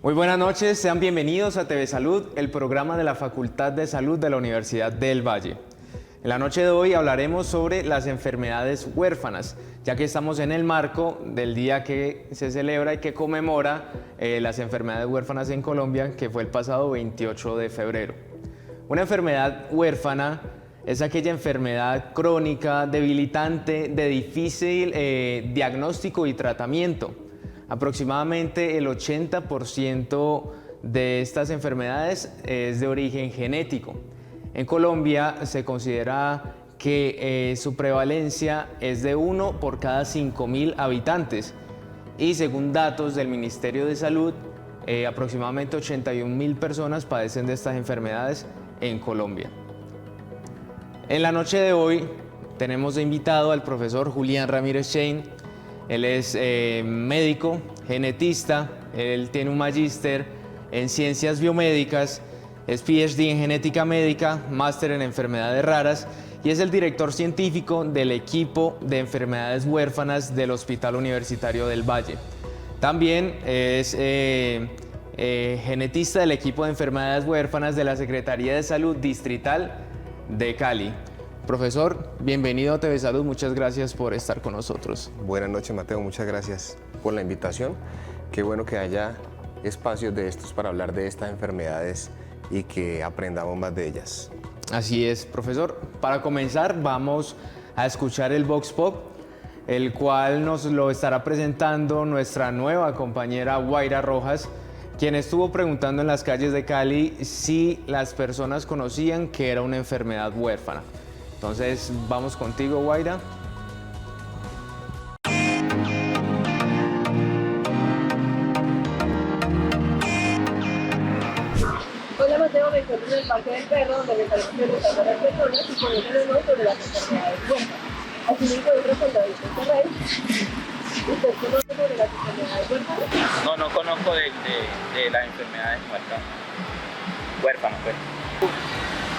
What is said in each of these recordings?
Muy buenas noches, sean bienvenidos a TV Salud, el programa de la Facultad de Salud de la Universidad del Valle. En la noche de hoy hablaremos sobre las enfermedades huérfanas, ya que estamos en el marco del día que se celebra y que conmemora las enfermedades huérfanas en Colombia, que fue el pasado 28 de febrero. Una enfermedad huérfana es aquella enfermedad crónica, debilitante, de difícil diagnóstico y tratamiento. Aproximadamente el 80% de estas enfermedades es de origen genético. En Colombia se considera que su prevalencia es de 1 por cada 5.000 habitantes y según datos del Ministerio de Salud, aproximadamente 81.000 personas padecen de estas enfermedades en Colombia. En la noche de hoy tenemos de invitado al profesor Julián Ramírez Chain. Él es médico, genetista, él tiene un magíster en ciencias biomédicas, es PhD en genética médica, máster en enfermedades raras y es el director científico del equipo de enfermedades huérfanas del Hospital Universitario del Valle. También es genetista del equipo de enfermedades huérfanas de la Secretaría de Salud Distrital de Cali. Profesor, bienvenido a TV Salud, muchas gracias por estar con nosotros. Buenas noches, Mateo, muchas gracias por la invitación. Qué bueno que haya espacios de estos para hablar de estas enfermedades y que aprendamos más de ellas. Así es, profesor. Para comenzar, vamos a escuchar el Vox Pop, el cual nos lo estará presentando nuestra nueva compañera Guaira Rojas, quien estuvo preguntando en las calles de Cali si las personas conocían que era una enfermedad huérfana. Entonces, vamos contigo, Guaira. Hola Mateo, me encuentro en el Parque del Perro, donde me estaré preguntando a las personas y poniéndoles sobre las enfermedades huérfanas. Aquí me encuentro con David Monterrey. ¿Usted conoce sobre las enfermedades huérfanas? No conozco de las enfermedades huérfanas, pues.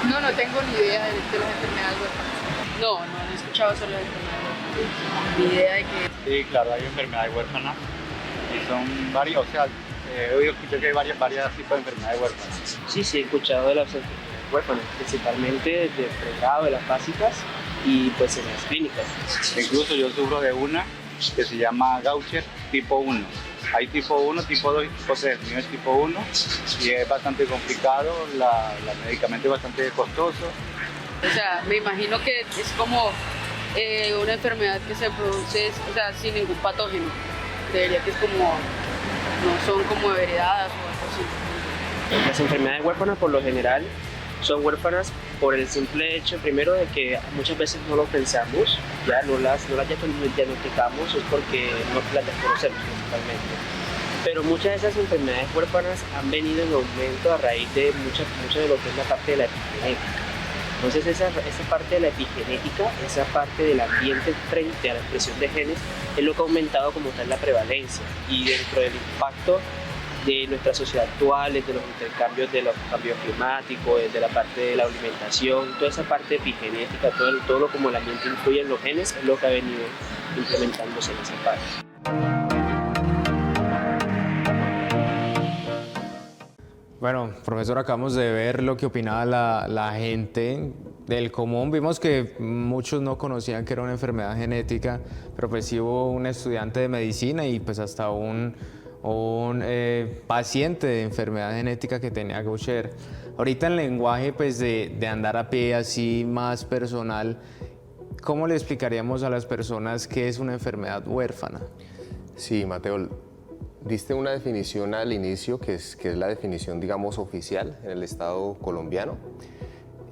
No tengo ni idea de las enfermedades huérfanas. No he escuchado sobre las enfermedades huérfanas. Ni idea de que... Sí, claro, hay enfermedades huérfanas y son varias, o sea, he oído escuchar que hay varios tipos de enfermedades huérfanas. Sí, he escuchado de las enfermedades huérfanas, principalmente de pregrado, de las básicas y pues en las clínicas. Incluso yo sufro de una que se llama Gaucher tipo 1. Hay tipo 1, tipo 2 y tipo 3. El mío es tipo 1 y es bastante complicado, el medicamento es bastante costoso. O sea, me imagino que es como una enfermedad que se produce, o sea, sin ningún patógeno. Debería que es como, no son como heredadas o algo así. Las enfermedades huérfanas por lo general son huérfanas por el simple hecho, primero, de que muchas veces no lo pensamos, ya no las diagnosticamos, es porque no las desconocemos principalmente. Pero muchas de esas enfermedades huérfanas han venido en aumento a raíz de mucho de lo que es la parte de la epigenética. Entonces esa parte de la epigenética, esa parte del ambiente frente a la expresión de genes, es lo que ha aumentado como tal la prevalencia. Y dentro del impacto de nuestra sociedad actual, desde los intercambios de los cambios climáticos, desde la parte de la alimentación, toda esa parte epigenética, todo lo como el ambiente influye en los genes, es lo que ha venido implementándose en esa parte. Bueno, profesor, acabamos de ver lo que opinaba la gente del común. Vimos que muchos no conocían que era una enfermedad genética, pero pues sí hubo un estudiante de medicina y pues hasta un paciente de enfermedad genética que tenía Gaucher. Ahorita en lenguaje pues de andar a pie así más personal, ¿cómo le explicaríamos a las personas qué es una enfermedad huérfana? Sí, Mateo, diste una definición al inicio que es la definición, digamos, oficial en el Estado colombiano.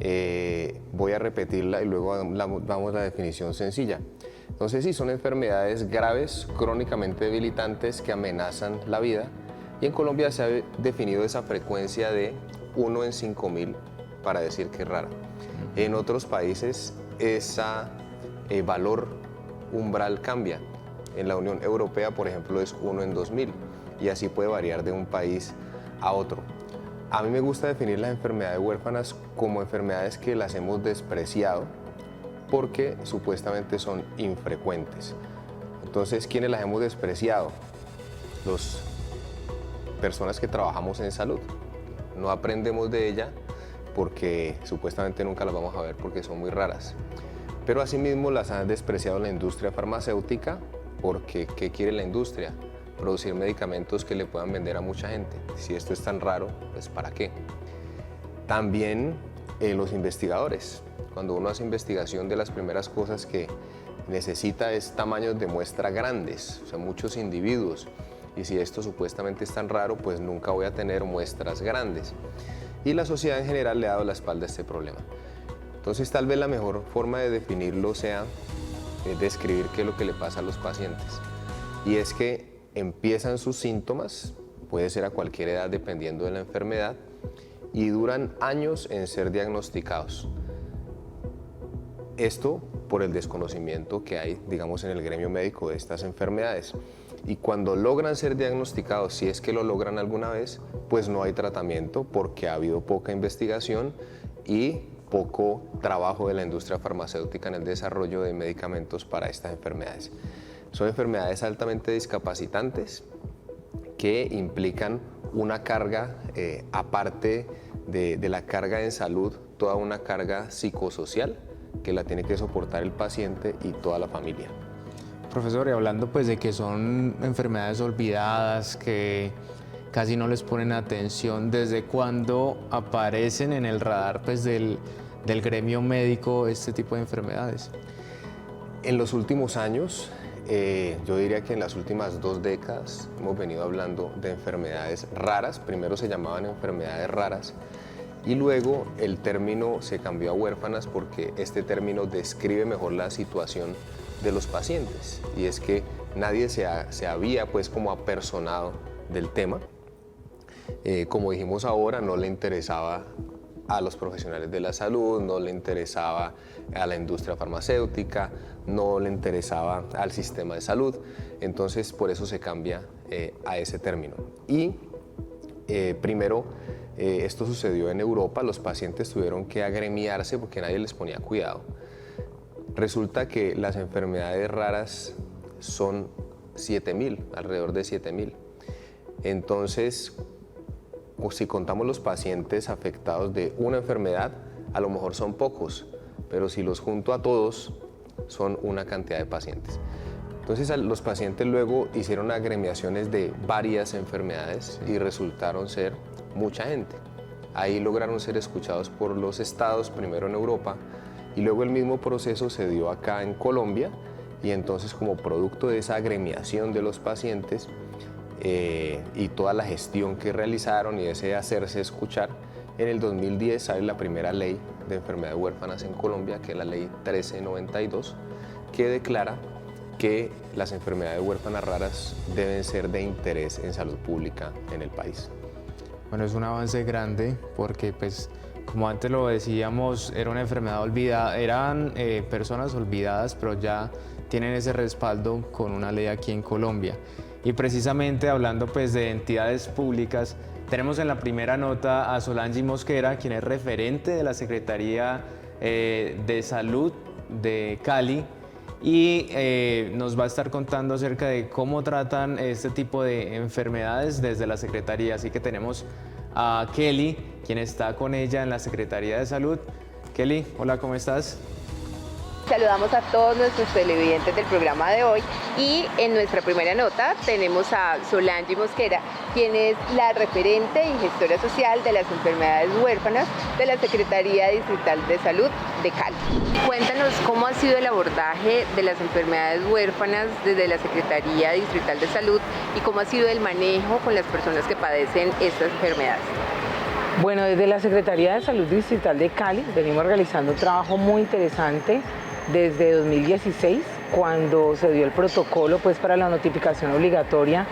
Voy a repetirla y luego damos la definición sencilla. Entonces sí, son enfermedades graves, crónicamente debilitantes que amenazan la vida y en Colombia se ha definido esa frecuencia de 1 en 5.000 para decir que es rara. En otros países ese valor umbral cambia. En la Unión Europea, por ejemplo, es 1 en 2.000 y así puede variar de un país a otro. A mí me gusta definir las enfermedades huérfanas como enfermedades que las hemos despreciado porque supuestamente son infrecuentes. Entonces, ¿quiénes las hemos despreciado? Los personas que trabajamos en salud. No aprendemos de ella porque supuestamente nunca las vamos a ver porque son muy raras. Pero asimismo las ha despreciado la industria farmacéutica porque ¿qué quiere la industria? Producir medicamentos que le puedan vender a mucha gente. Si esto es tan raro, pues ¿para qué? También los investigadores. Cuando uno hace investigación, de las primeras cosas que necesita es tamaños de muestra grandes, o sea, muchos individuos. Y si esto supuestamente es tan raro, pues nunca voy a tener muestras grandes. Y la sociedad en general le ha dado la espalda a este problema. Entonces, tal vez la mejor forma de definirlo sea describir qué es lo que le pasa a los pacientes. Y es que empiezan sus síntomas, puede ser a cualquier edad dependiendo de la enfermedad, y duran años en ser diagnosticados. Esto por el desconocimiento que hay, digamos, en el gremio médico de estas enfermedades. Y cuando logran ser diagnosticados, si es que lo logran alguna vez, pues no hay tratamiento porque ha habido poca investigación y poco trabajo de la industria farmacéutica en el desarrollo de medicamentos para estas enfermedades. Son enfermedades altamente discapacitantes que implican una carga, aparte de la carga en salud, toda una carga psicosocial que la tiene que soportar el paciente y toda la familia. Profesor, y hablando pues de que son enfermedades olvidadas, que casi no les ponen atención, ¿desde cuándo aparecen en el radar pues del gremio médico este tipo de enfermedades? En los últimos años, yo diría que en las últimas 2 décadas hemos venido hablando de enfermedades raras. Primero se llamaban enfermedades raras y luego el término se cambió a huérfanas porque este término describe mejor la situación de los pacientes, y es que nadie se había pues como apersonado del tema. Como dijimos ahora, no le interesaba a los profesionales de la salud, no le interesaba a la industria farmacéutica, no le interesaba al sistema de salud, entonces por eso se cambia a ese término. Y primero, esto sucedió en Europa, los pacientes tuvieron que agremiarse porque nadie les ponía cuidado. Resulta que las enfermedades raras son 7.000, alrededor de 7.000. Entonces, si contamos los pacientes afectados de una enfermedad, a lo mejor son pocos, pero si los junto a todos, son una cantidad de pacientes. Entonces, los pacientes luego hicieron agremiaciones de varias enfermedades y resultaron ser mucha gente. Ahí lograron ser escuchados por los estados, primero en Europa, y luego el mismo proceso se dio acá en Colombia, y entonces como producto de esa agremiación de los pacientes y toda la gestión que realizaron y ese hacerse escuchar, en el 2010 sale la primera ley de enfermedades huérfanas en Colombia, que es la ley 1392, que declara que las enfermedades huérfanas raras deben ser de interés en salud pública en el país. Bueno, es un avance grande porque pues como antes lo decíamos, era una enfermedad olvidada, eran personas olvidadas, pero ya tienen ese respaldo con una ley aquí en Colombia. Y precisamente hablando pues de entidades públicas, tenemos en la primera nota a Solange Mosquera, quien es referente de la Secretaría de Salud de Cali, y nos va a estar contando acerca de cómo tratan este tipo de enfermedades desde la Secretaría. Así que tenemos a Kelly, quien está con ella en la Secretaría de Salud. Kelly, hola, ¿cómo estás? Saludamos a todos nuestros televidentes del programa de hoy, y en nuestra primera nota tenemos a Solange Mosquera, quien es la referente y gestora social de las enfermedades huérfanas de la Secretaría Distrital de Salud de Cali. Cuéntanos cómo ha sido el abordaje de las enfermedades huérfanas desde la Secretaría Distrital de Salud y cómo ha sido el manejo con las personas que padecen estas enfermedades. Bueno, desde la Secretaría de Salud Distrital de Cali venimos realizando un trabajo muy interesante desde 2016, cuando se dio el protocolo pues, para la notificación obligatoria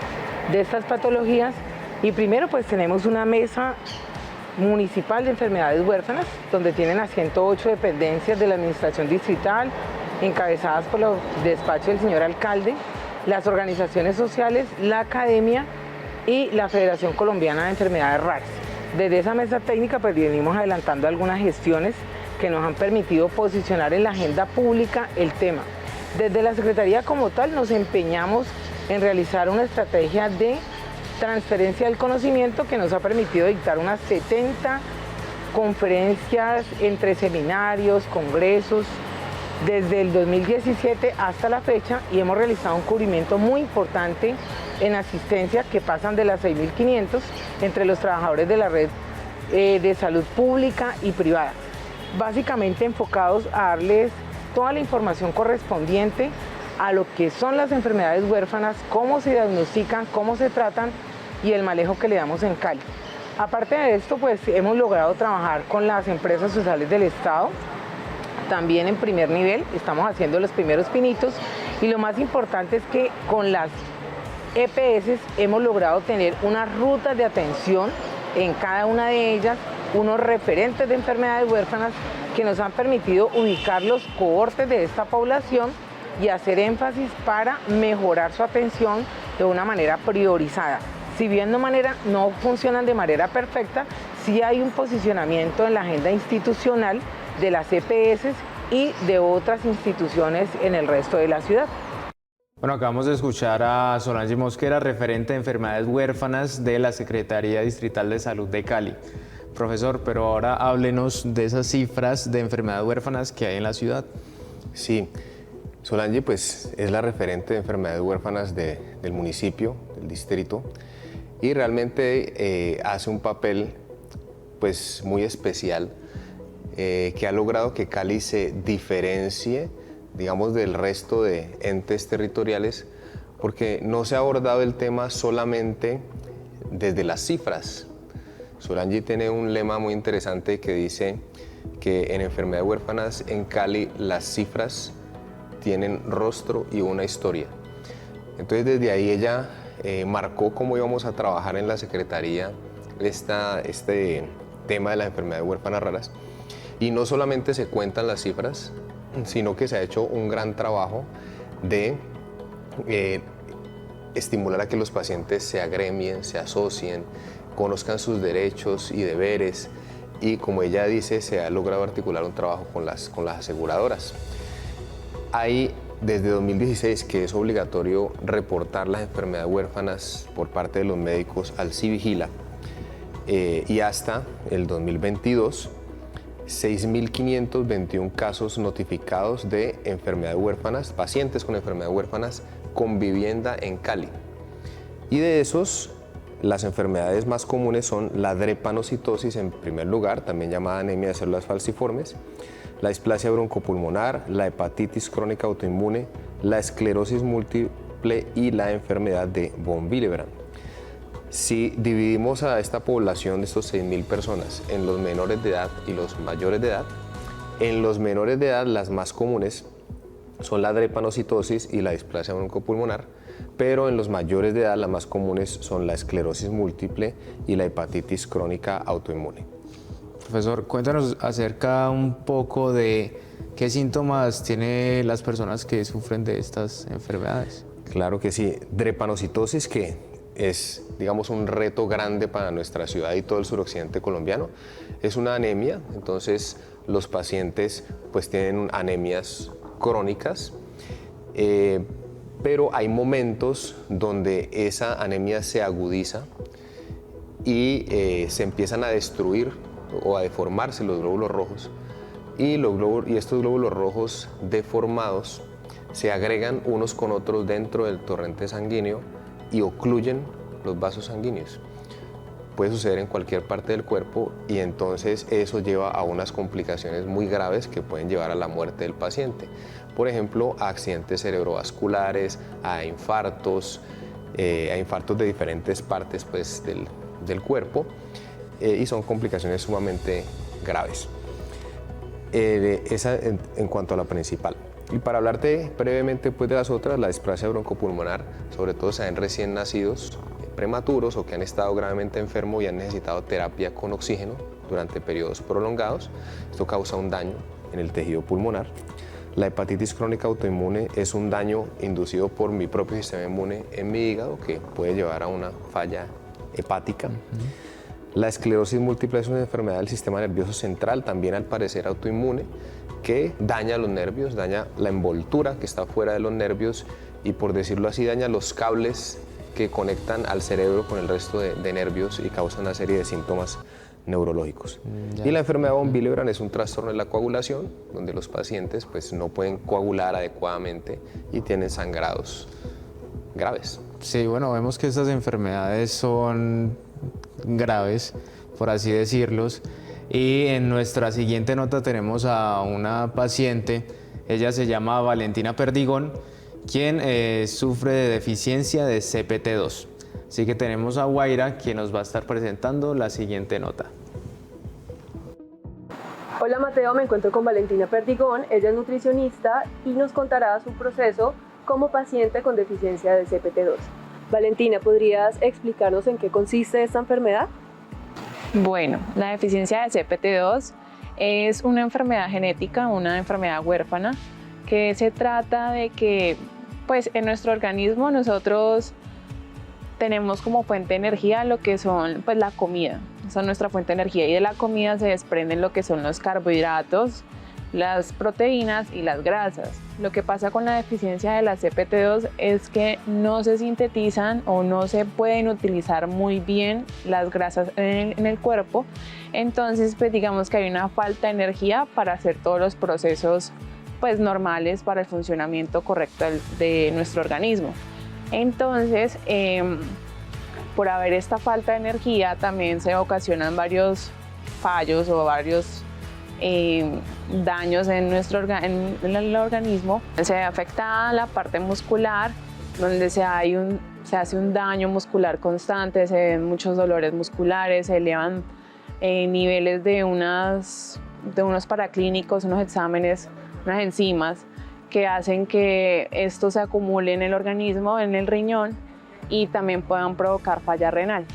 de estas patologías. Y primero pues tenemos una mesa municipal de enfermedades huérfanas, donde tienen a 108 dependencias de la administración distrital, encabezadas por los despachos del señor alcalde, las organizaciones sociales, la academia y la Federación Colombiana de Enfermedades Raras. Desde esa mesa técnica pues venimos adelantando algunas gestiones que nos han permitido posicionar en la agenda pública el tema. Desde la Secretaría como tal nos empeñamos en realizar una estrategia de transferencia del conocimiento que nos ha permitido dictar unas 70 conferencias entre seminarios, congresos, desde el 2017 hasta la fecha, y hemos realizado un cubrimiento muy importante en asistencia que pasan de las 6.500 entre los trabajadores de la red de salud pública y privada, básicamente enfocados a darles toda la información correspondiente a lo que son las enfermedades huérfanas, cómo se diagnostican, cómo se tratan y el manejo que le damos en Cali. Aparte de esto, pues hemos logrado trabajar con las empresas sociales del Estado, también en primer nivel, estamos haciendo los primeros pinitos, y lo más importante es que con las EPS hemos logrado tener unas rutas de atención en cada una de ellas, unos referentes de enfermedades huérfanas que nos han permitido ubicar los cohortes de esta población y hacer énfasis para mejorar su atención de una manera priorizada. Si bien no funcionan de manera perfecta, sí hay un posicionamiento en la agenda institucional de las EPS y de otras instituciones en el resto de la ciudad. Bueno, acabamos de escuchar a Solange Mosquera, referente de enfermedades huérfanas de la Secretaría Distrital de Salud de Cali. Profesor, pero ahora háblenos de esas cifras de enfermedades huérfanas que hay en la ciudad. Sí, Solange pues es la referente de enfermedades huérfanas del municipio, del distrito, y realmente hace un papel pues muy especial que ha logrado que Cali se diferencie, digamos, del resto de entes territoriales, porque no se ha abordado el tema solamente desde las cifras. Solange tiene un lema muy interesante que dice que en enfermedades huérfanas en Cali las cifras tienen rostro y una historia. Entonces desde ahí ella marcó cómo íbamos a trabajar en la Secretaría este tema de las enfermedades huérfanas raras. Y no solamente se cuentan las cifras, sino que se ha hecho un gran trabajo de estimular a que los pacientes se agremien, se asocien, conozcan sus derechos y deberes, y como ella dice, se ha logrado articular un trabajo con las aseguradoras. Hay desde 2016 que es obligatorio reportar las enfermedades huérfanas por parte de los médicos al Civigila, y hasta el 2022 6.521 casos notificados de enfermedades huérfanas, pacientes con enfermedades huérfanas con vivienda en Cali. Y de esos, las enfermedades más comunes son la drepanocitosis en primer lugar, también llamada anemia de células falciformes, la displasia broncopulmonar, la hepatitis crónica autoinmune, la esclerosis múltiple y la enfermedad de von Willebrand. Si dividimos a esta población de estos 6.000 personas en los menores de edad y los mayores de edad, en los menores de edad las más comunes son la drepanocitosis y la displasia broncopulmonar, pero en los mayores de edad las más comunes son la esclerosis múltiple y la hepatitis crónica autoinmune. Profesor, cuéntanos acerca un poco de qué síntomas tienen las personas que sufren de estas enfermedades. Claro que sí, drepanocitosis que es, digamos, un reto grande para nuestra ciudad y todo el suroccidente colombiano. Es una anemia, entonces los pacientes pues tienen anemias crónicas, pero hay momentos donde esa anemia se agudiza y se empiezan a destruir o a deformarse los glóbulos rojos, y estos glóbulos rojos deformados se agregan unos con otros dentro del torrente sanguíneo y ocluyen los vasos sanguíneos. Puede suceder en cualquier parte del cuerpo, y entonces eso lleva a unas complicaciones muy graves que pueden llevar a la muerte del paciente. Por ejemplo, a accidentes cerebrovasculares, a infartos de diferentes partes pues, del cuerpo, y son complicaciones sumamente graves. Esa en cuanto a la principal. Y para hablarte brevemente pues, de las otras, la displasia broncopulmonar, sobre todo se dan recién nacidos prematuros o que han estado gravemente enfermos y han necesitado terapia con oxígeno durante periodos prolongados. Esto causa un daño en el tejido pulmonar. La hepatitis crónica autoinmune es un daño inducido por mi propio sistema inmune en mi hígado que puede llevar a una falla hepática. La esclerosis múltiple es una enfermedad del sistema nervioso central, también al parecer autoinmune, que daña los nervios, daña la envoltura que está fuera de los nervios y, por decirlo así, daña los cables que conectan al cerebro con el resto de nervios y causan una serie de síntomas neurológicos. Y la enfermedad von Willebrand es un trastorno de la coagulación, donde los pacientes pues, no pueden coagular adecuadamente y tienen sangrados graves. Sí, bueno, vemos que estas enfermedades son graves, por así decirlos. Y en nuestra siguiente nota tenemos a una paciente, ella se llama Valentina Perdigón, quien sufre de deficiencia de CPT2. Así que tenemos a Guaira, quien nos va a estar presentando la siguiente nota. Hola Mateo, me encuentro con Valentina Perdigón, ella es nutricionista y nos contará su proceso como paciente con deficiencia de CPT2. Valentina, ¿podrías explicarnos en qué consiste esta enfermedad? Bueno, la deficiencia de CPT2 es una enfermedad genética, una enfermedad huérfana, que se trata de que pues, en nuestro organismo nosotros tenemos como fuente de energía lo que son pues, la comida, esa es nuestra fuente de energía, y de la comida se desprenden lo que son los carbohidratos, las proteínas y las grasas. Lo que pasa con la deficiencia de la CPT2 es que no se sintetizan o no se pueden utilizar muy bien las grasas en el cuerpo, entonces pues digamos que hay una falta de energía para hacer todos los procesos pues normales para el funcionamiento correcto de nuestro organismo. Entonces por haber esta falta de energía también se ocasionan varios fallos o varios daños en el organismo. Se afecta la parte muscular, donde se hace un daño muscular constante, se ven muchos dolores musculares, se elevan niveles de unos paraclínicos, unos exámenes, unas enzimas que hacen que esto se acumule en el organismo, en el riñón, y también puedan provocar falla renal.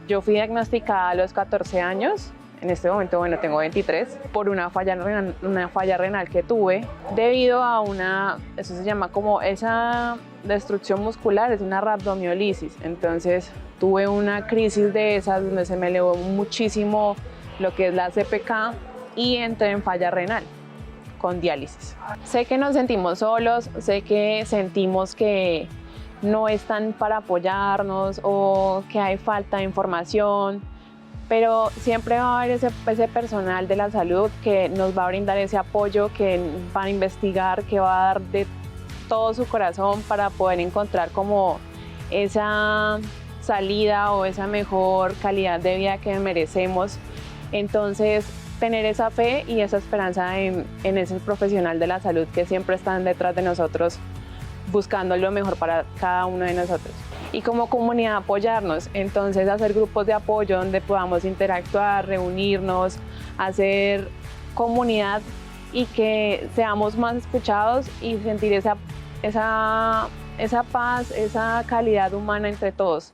Yo fui diagnosticada a los 14 años. En este momento, bueno, tengo 23, por una falla renal que tuve debido a eso se llama como esa destrucción muscular, es una rhabdomiolisis. Entonces tuve una crisis de esas donde se me elevó muchísimo lo que es la CPK y entré en falla renal con diálisis. Sé que nos sentimos solos, sé que sentimos que no están para apoyarnos o que hay falta de información, pero siempre va a haber ese personal de la salud que nos va a brindar ese apoyo, que va a investigar, que va a dar de todo su corazón para poder encontrar como esa salida o esa mejor calidad de vida que merecemos. Entonces, tener esa fe y esa esperanza en ese profesional de la salud que siempre están detrás de nosotros buscando lo mejor para cada uno de nosotros. Y como comunidad apoyarnos, entonces hacer grupos de apoyo donde podamos interactuar, reunirnos, hacer comunidad y que seamos más escuchados y sentir esa paz, esa calidad humana entre todos.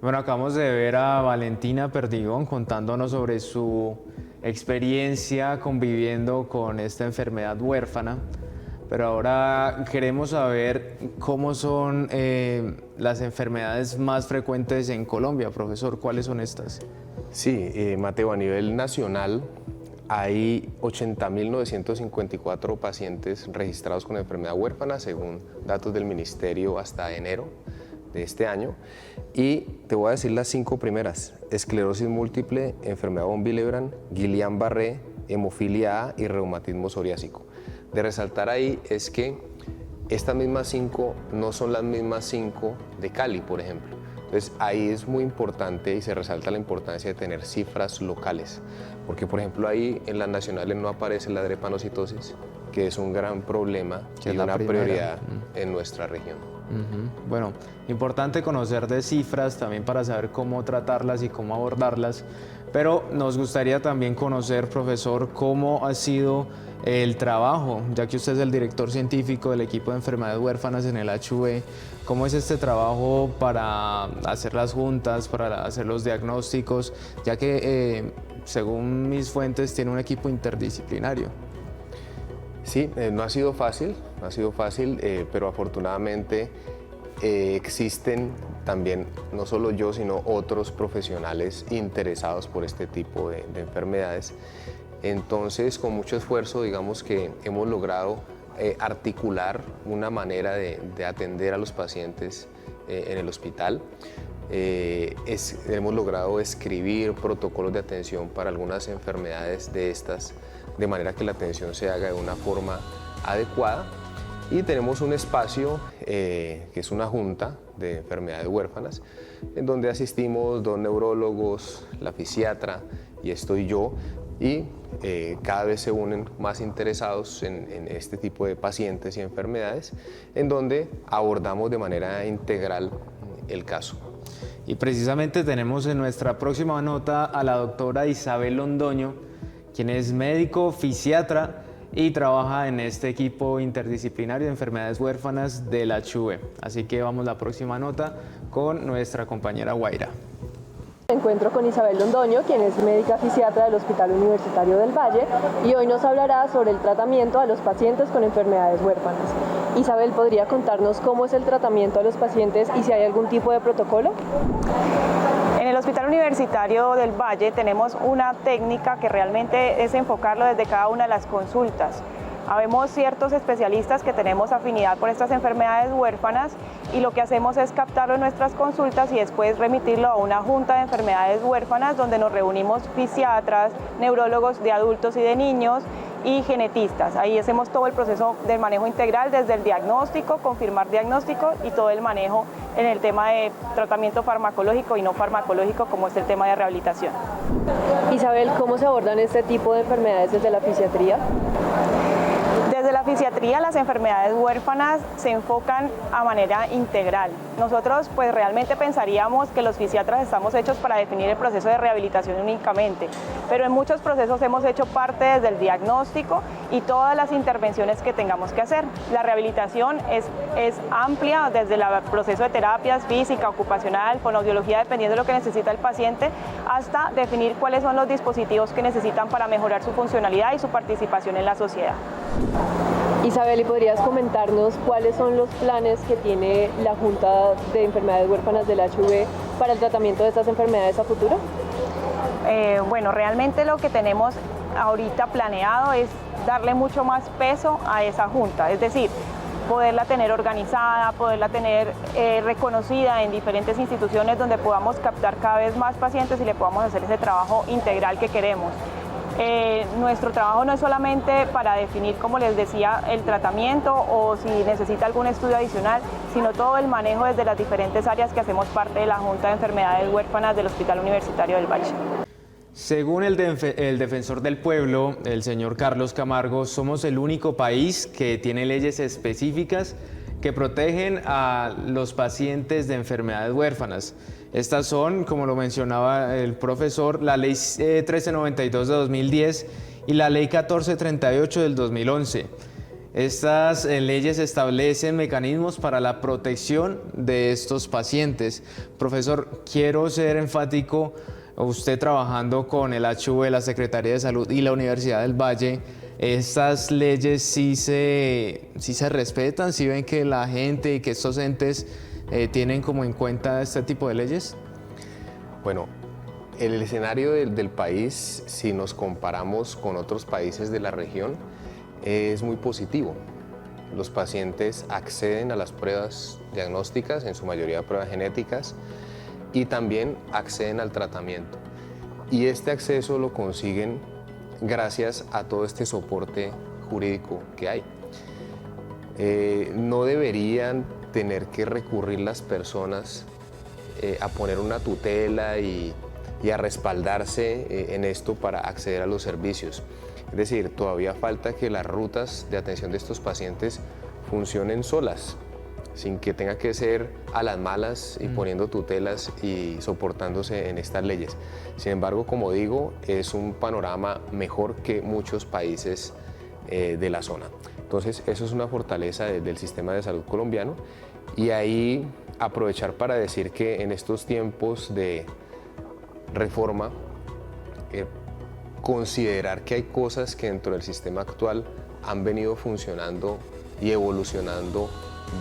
Bueno, acabamos de ver a Valentina Perdigón contándonos sobre su experiencia conviviendo con esta enfermedad huérfana. Pero ahora queremos saber cómo son las enfermedades más frecuentes en Colombia. Profesor, ¿cuáles son estas? Sí, Mateo, a nivel nacional hay 80.954 pacientes registrados con enfermedad huérfana, según datos del Ministerio hasta enero de este año. Y te voy a decir las 5 primeras: esclerosis múltiple, enfermedad von Willebrand, Guillain-Barré, hemofilia A y reumatismo psoriásico. De resaltar ahí es que estas mismas 5 no son las mismas 5 de Cali, por ejemplo. Entonces ahí es muy importante y se resalta la importancia de tener cifras locales, porque por ejemplo ahí en las nacionales no aparece la drepanocitosis, que es un gran problema y una prioridad en nuestra región. Bueno, importante conocer de cifras también para saber cómo tratarlas y cómo abordarlas, pero nos gustaría también conocer, profesor, cómo ha sido el trabajo, ya que usted es el director científico del equipo de enfermedades huérfanas en el HV. ¿Cómo es este trabajo para hacer las juntas, para hacer los diagnósticos, ya que según mis fuentes tiene un equipo interdisciplinario? Sí, no ha sido fácil, pero afortunadamente existen también, no solo yo, sino otros profesionales interesados por este tipo de enfermedades. Entonces, con mucho esfuerzo, digamos que hemos logrado articular una manera de atender a los pacientes en el hospital. Hemos logrado escribir protocolos de atención para algunas enfermedades de estas, de manera que la atención se haga de una forma adecuada. Y tenemos un espacio que es una junta de enfermedades huérfanas, en donde asistimos 2 neurólogos, la fisiatra y estoy yo, y cada vez se unen más interesados en este tipo de pacientes y enfermedades, en donde abordamos de manera integral el caso. Y precisamente tenemos en nuestra próxima nota a la doctora Isabel Londoño, quien es médico, fisiatra y trabaja en este equipo interdisciplinario de enfermedades huérfanas del HV. Así que vamos a la próxima nota con nuestra compañera Guaira. Me encuentro con Isabel Londoño, quien es médica fisiatra del Hospital Universitario del Valle, y hoy nos hablará sobre el tratamiento a los pacientes con enfermedades huérfanas. Isabel, ¿podría contarnos cómo es el tratamiento a los pacientes y si hay algún tipo de protocolo? En el Hospital Universitario del Valle tenemos una técnica que realmente es enfocarlo desde cada una de las consultas. Habemos ciertos especialistas que tenemos afinidad por estas enfermedades huérfanas y lo que hacemos es captarlo en nuestras consultas y después remitirlo a una junta de enfermedades huérfanas donde nos reunimos fisiatras, neurólogos de adultos y de niños y genetistas. Ahí hacemos todo el proceso del manejo integral desde el diagnóstico, confirmar diagnóstico y todo el manejo en el tema de tratamiento farmacológico y no farmacológico como es el tema de rehabilitación. Isabel, ¿cómo se abordan este tipo de enfermedades desde la fisiatría? Desde la fisiatría las enfermedades huérfanas se enfocan a manera integral. Nosotros pues realmente pensaríamos que los fisiatras estamos hechos para definir el proceso de rehabilitación únicamente, pero en muchos procesos hemos hecho parte desde el diagnóstico y todas las intervenciones que tengamos que hacer. La rehabilitación es amplia desde el proceso de terapias física, ocupacional, fonoaudiología, dependiendo de lo que necesita el paciente, hasta definir cuáles son los dispositivos que necesitan para mejorar su funcionalidad y su participación en la sociedad. Isabel, ¿y podrías comentarnos cuáles son los planes que tiene la Junta de Enfermedades Huérfanas del HV para el tratamiento de estas enfermedades a futuro? Bueno, realmente lo que tenemos ahorita planeado es darle mucho más peso a esa junta, es decir, poderla tener organizada, poderla tener reconocida en diferentes instituciones donde podamos captar cada vez más pacientes y le podamos hacer ese trabajo integral que queremos. Nuestro trabajo no es solamente para definir, como les decía, el tratamiento o si necesita algún estudio adicional, sino todo el manejo desde las diferentes áreas que hacemos parte de la Junta de Enfermedades Huérfanas del Hospital Universitario del Valle. Según el defensor del pueblo, el señor Carlos Camargo, somos el único país que tiene leyes específicas que protegen a los pacientes de enfermedades huérfanas. Estas son, como lo mencionaba el profesor, la Ley 1392 de 2010 y la Ley 1438 del 2011. Estas leyes establecen mecanismos para la protección de estos pacientes. Profesor, quiero ser enfático, usted trabajando con el HV, la Secretaría de Salud y la Universidad del Valle, ¿estas leyes sí se respetan? ¿Sí ven que la gente y que estos entes tienen como en cuenta este tipo de leyes? Bueno, el escenario del país, si nos comparamos con otros países de la región, es muy positivo. Los pacientes acceden a las pruebas diagnósticas, en su mayoría pruebas genéticas, y también acceden al tratamiento. Y este acceso lo consiguen gracias a todo este soporte jurídico que hay. No deberían tener que recurrir las personas a poner una tutela y a respaldarse en esto para acceder a los servicios. Es decir, todavía falta que las rutas de atención de estos pacientes funcionen solas, sin que tenga que ser a las malas y poniendo tutelas y soportándose en estas leyes. Sin embargo, como digo, es un panorama mejor que muchos países de la zona. Entonces, eso es una fortaleza del sistema de salud colombiano, y ahí aprovechar para decir que en estos tiempos de reforma, considerar que hay cosas que dentro del sistema actual han venido funcionando y evolucionando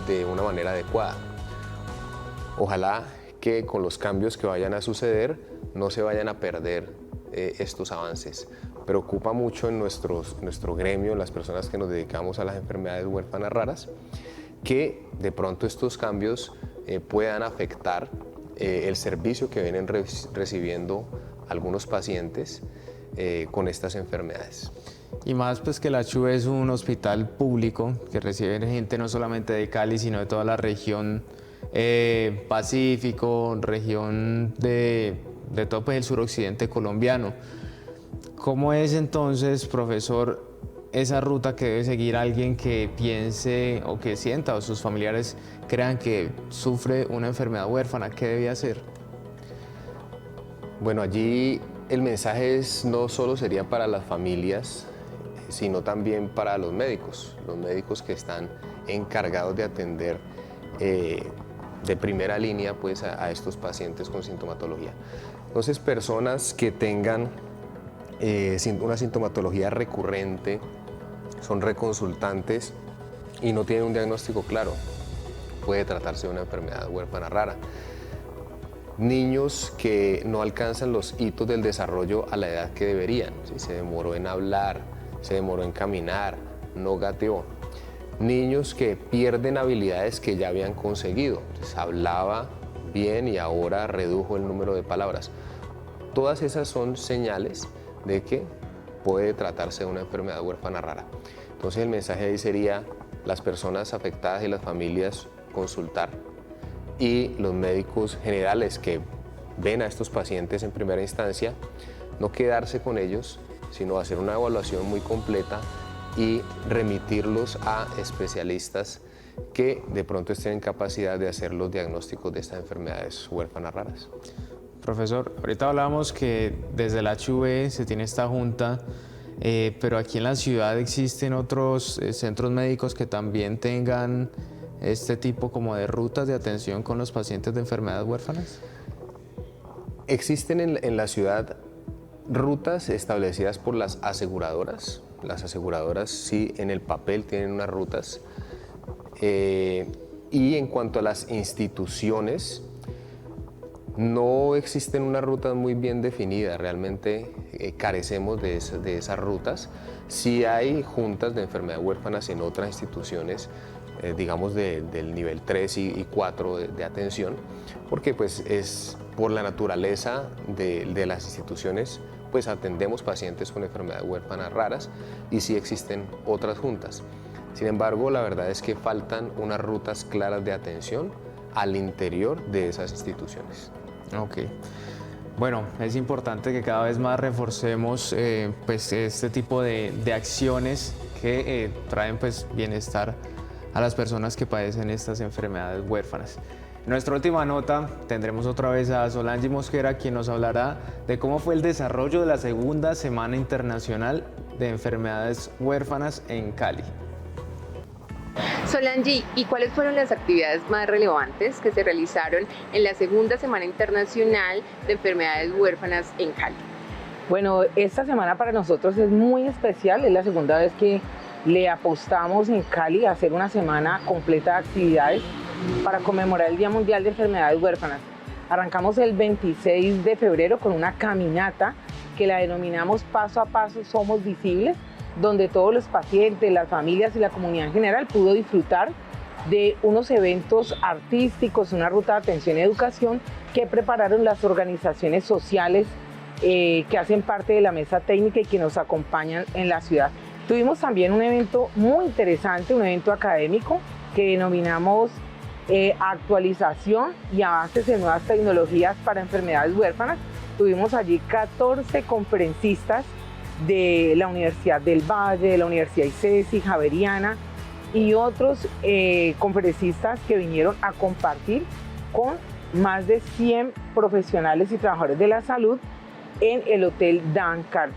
de una manera adecuada. Ojalá que con los cambios que vayan a suceder no se vayan a perder estos avances. Preocupa mucho en nuestro gremio, en las personas que nos dedicamos a las enfermedades huérfanas raras, que de pronto estos cambios puedan afectar el servicio que vienen recibiendo algunos pacientes con estas enfermedades. Y más pues que la CHU es un hospital público que recibe gente no solamente de Cali, sino de toda la región Pacífico, región de todo pues, el suroccidente colombiano. ¿Cómo es entonces, profesor, esa ruta que debe seguir alguien que piense o que sienta o sus familiares crean que sufre una enfermedad huérfana? ¿Qué debe hacer? Bueno, allí el mensaje no solo sería para las familias, sino también para los médicos que están encargados de atender de primera línea pues, a estos pacientes con sintomatología. Entonces, personas que tengan una sintomatología recurrente, son reconsultantes y no tienen un diagnóstico claro, puede tratarse de una enfermedad huérfana rara. Niños que no alcanzan los hitos del desarrollo a la edad que deberían, ¿sí? Se demoró en hablar, se demoró en caminar, no gateó. Niños que pierden habilidades que ya habían conseguido, entonces, hablaba bien y ahora redujo el número de palabras. Todas esas son señales de que puede tratarse de una enfermedad huérfana rara. Entonces el mensaje ahí sería las personas afectadas y las familias consultar, y los médicos generales que ven a estos pacientes en primera instancia, no quedarse con ellos, sino hacer una evaluación muy completa y remitirlos a especialistas que de pronto estén en capacidad de hacer los diagnósticos de estas enfermedades huérfanas raras. Profesor, ahorita hablábamos que desde la HV se tiene esta junta, pero aquí en la ciudad existen otros centros médicos que también tengan este tipo como de rutas de atención con los pacientes de enfermedades huérfanas. Existen en la ciudad rutas establecidas por las aseguradoras. Las aseguradoras sí en el papel tienen unas rutas. Y en cuanto a las instituciones, no existen unas rutas muy bien definidas, realmente carecemos de esas rutas. Sí hay juntas de enfermedades huérfanas en otras instituciones, digamos del nivel 3 y 4 de atención, porque pues es por la naturaleza de las instituciones, pues atendemos pacientes con enfermedades huérfanas raras y sí existen otras juntas. Sin embargo, la verdad es que faltan unas rutas claras de atención al interior de esas instituciones. Ok. Bueno, es importante que cada vez más reforcemos pues este tipo de acciones que traen pues bienestar a las personas que padecen estas enfermedades huérfanas. En nuestra última nota tendremos otra vez a Solange Mosquera, quien nos hablará de cómo fue el desarrollo de la segunda Semana Internacional de Enfermedades Huérfanas en Cali. Solange, ¿y cuáles fueron las actividades más relevantes que se realizaron en la segunda Semana Internacional de Enfermedades Huérfanas en Cali? Bueno, esta semana para nosotros es muy especial, es la segunda vez que le apostamos en Cali a hacer una semana completa de actividades para conmemorar el Día Mundial de Enfermedades Huérfanas. Arrancamos el 26 de febrero con una caminata que la denominamos Paso a Paso Somos Visibles, donde todos los pacientes, las familias y la comunidad en general pudo disfrutar de unos eventos artísticos, una ruta de atención y educación que prepararon las organizaciones sociales que hacen parte de la mesa técnica y que nos acompañan en la ciudad. Tuvimos también un evento muy interesante, un evento académico que denominamos Actualización y Avances en Nuevas Tecnologías para Enfermedades Huérfanas. Tuvimos allí 14 conferencistas de la Universidad del Valle, de la Universidad ICESI, Javeriana y otros conferencistas que vinieron a compartir con más de 100 profesionales y trabajadores de la salud en el Hotel Dan Carter.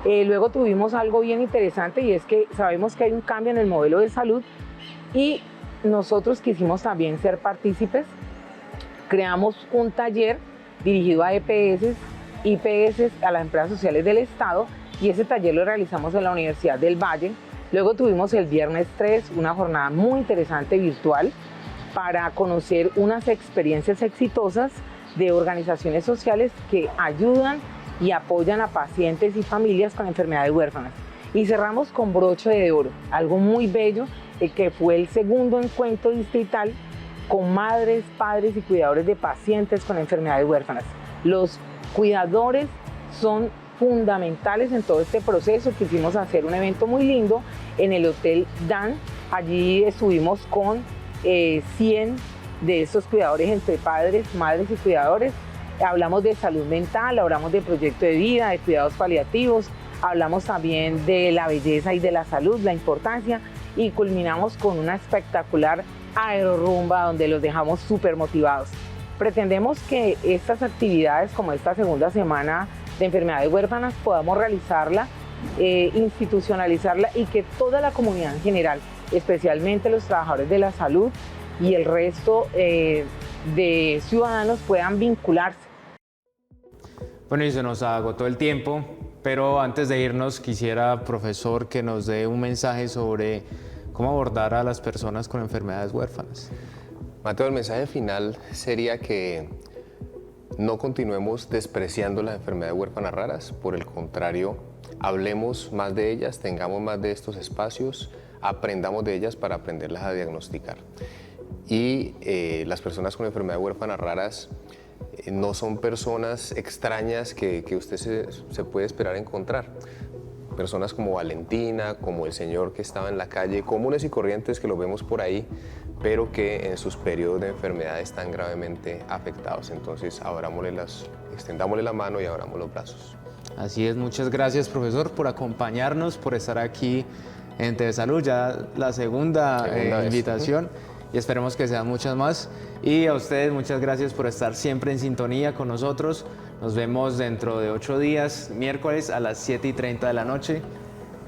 Luego tuvimos algo bien interesante y es que sabemos que hay un cambio en el modelo de salud y nosotros quisimos también ser partícipes. Creamos un taller dirigido a EPS, IPS, a las empresas sociales del Estado, y ese taller lo realizamos en la Universidad del Valle. Luego tuvimos el viernes 3 una jornada muy interesante virtual para conocer unas experiencias exitosas de organizaciones sociales que ayudan y apoyan a pacientes y familias con enfermedades huérfanas. Y cerramos con broche de oro, algo muy bello, que fue el segundo encuentro distrital con madres, padres y cuidadores de pacientes con enfermedades huérfanas. Los cuidadores son fundamentales en todo este proceso. Quisimos hacer un evento muy lindo en el Hotel Dan. Allí estuvimos con 100 de estos cuidadores entre padres, madres y cuidadores. Hablamos de salud mental, hablamos de proyecto de vida, de cuidados paliativos, hablamos también de la belleza y de la salud, la importancia, y culminamos con una espectacular aerorumba donde los dejamos súper motivados. Pretendemos que estas actividades, como esta segunda semana de enfermedades huérfanas, podamos realizarla, institucionalizarla, y que toda la comunidad en general, especialmente los trabajadores de la salud y el resto de ciudadanos, puedan vincularse. Bueno, y se nos agotó el tiempo, pero antes de irnos quisiera, profesor, que nos dé un mensaje sobre cómo abordar a las personas con enfermedades huérfanas. Mateo, el mensaje final sería que no continuemos despreciando las enfermedades huérfanas raras, por el contrario, hablemos más de ellas, tengamos más de estos espacios, aprendamos de ellas para aprenderlas a diagnosticar. Y las personas con enfermedades huérfanas raras no son personas extrañas que usted se puede esperar encontrar. Personas como Valentina, como el señor que estaba en la calle, comunes y corrientes que lo vemos por ahí, pero que en sus periodos de enfermedad están gravemente afectados. Entonces, extendámosle la mano y abramos los brazos. Así es, muchas gracias, profesor, por acompañarnos, por estar aquí en TV Salud, ya la segunda invitación. Y esperemos que sean muchas más. Y a ustedes muchas gracias por estar siempre en sintonía con nosotros. Nos vemos dentro de 8 días, miércoles a las 7:30 de la noche.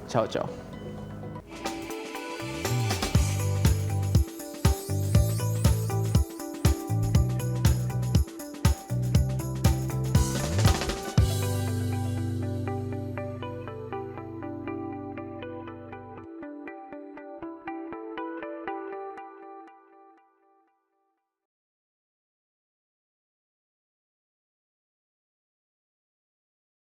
Chao, chao.